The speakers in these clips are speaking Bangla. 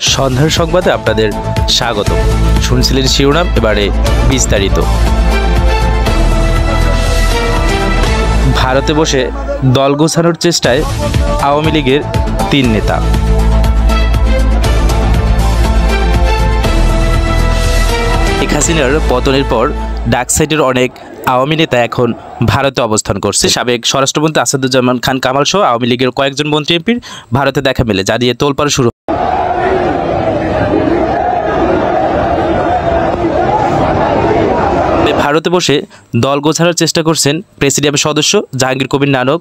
সন্ধ্যার সংবাদে আপনাদের স্বাগত। শুনছিলেন শিরোনাম, এবারে বিস্তারিত। ভারতে বসে দল গোছানোর চেষ্টায় আওয়ামী লীগের 3 নেতা। শেখ হাসিনার পতনের পর ডাকসাইটের অনেক আওয়ামী নেতা এখন ভারতে অবস্থান করছে। সাবেক স্বরাষ্ট্রমন্ত্রী আসাদুজ্জামান খান কামাল সহ আওয়ামী লীগের কয়েকজন মন্ত্রী এমপির ভারতে দেখা মেলে, যা নিয়ে তোলপাড় শুরু। ভারতে বসে দল গোছানোর চেষ্টা করছেন প্রেসিডিয়ামের সদস্য জাহাঙ্গীর কবির নানক,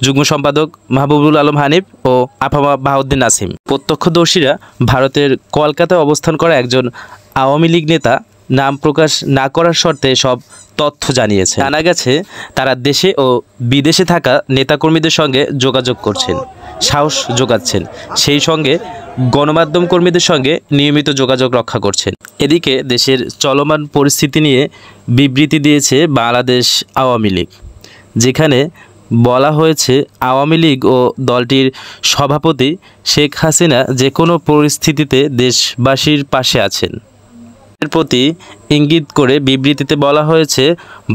যুগ্ম সম্পাদক মাহবুবুল আলম হানিফ ও আফামা বাহাউদ্দিন নাসিম। প্রত্যক্ষদর্শীরা ভারতের কলকাতায় অবস্থান করা একজন আওয়ামী লীগ নেতা নাম প্রকাশ না করার শর্তে সব তথ্য জানিয়েছে। জানা গেছে তারা দেশে ও বিদেশে থাকা নেতাকর্মীদের সঙ্গে যোগাযোগ করছেন, সাহস যোগাচ্ছেন, সেই সঙ্গে গণমাধ্যম কর্মীদের সঙ্গে নিয়মিত যোগাযোগ রক্ষা করছেন। এদিকে দেশের চলমান পরিস্থিতি নিয়ে বিবৃতি দিয়েছে বাংলাদেশ আওয়ামী লীগ, যেখানে বলা হয়েছে আওয়ামী লীগ ও দলটির সভাপতি শেখ হাসিনা যে কোনো পরিস্থিতিতে দেশবাসীর পাশে আছেন। এর প্রতি ইঙ্গিত করে বিবৃতিতে বলা হয়েছে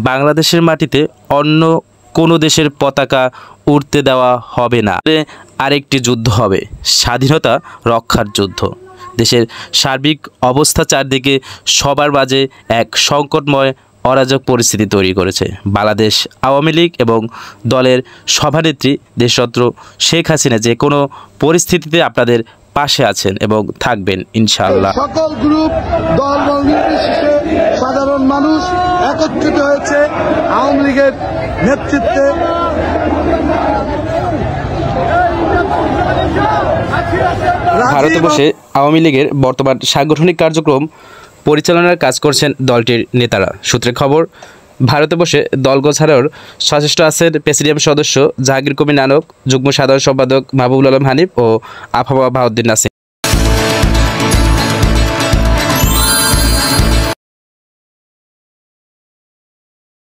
বাংলাদেশের মাটিতে অন্য কোনো দেশের পতাকা উড়তে দেওয়া হবে না। আরেকটি যুদ্ধ হবে, স্বাধীনতা রক্ষার যুদ্ধ। দেশের সার্বিক অবস্থা চারদিকে সবার মাঝে এক সংকটময় অরাজক পরিস্থিতি তৈরি করেছে। বাংলাদেশ আওয়ামী লীগ এবং দলের সভানেত্রী দেশরত্ন শেখ হাসিনা যে কোনো পরিস্থিতিতে আপনাদের পাশে আছেন এবং থাকবেন ইনশাআল্লাহ। সকল গ্রুপ দল নির্বিশেষে সাধারণ মানুষ একত্রিত হয়েছে আওয়ামী লীগের নেতৃত্বে। ভারতে বসে আওয়ামী লীগের বর্তমান সাংগঠনিক কার্যক্রম পরিচালনার কাজ করছেন দলটির নেতারা। সূত্রে খবর, ভারতে বসে দল গোছানোর সচেষ্ট আছেন প্রেসিডিয়াম সদস্য জাহাঙ্গীর কবির নানক, যুগ্ম সাধারণ সম্পাদক মাহবুবুল আলম হানিফ ও আফামা বাহাউদ্দিন নাসিম।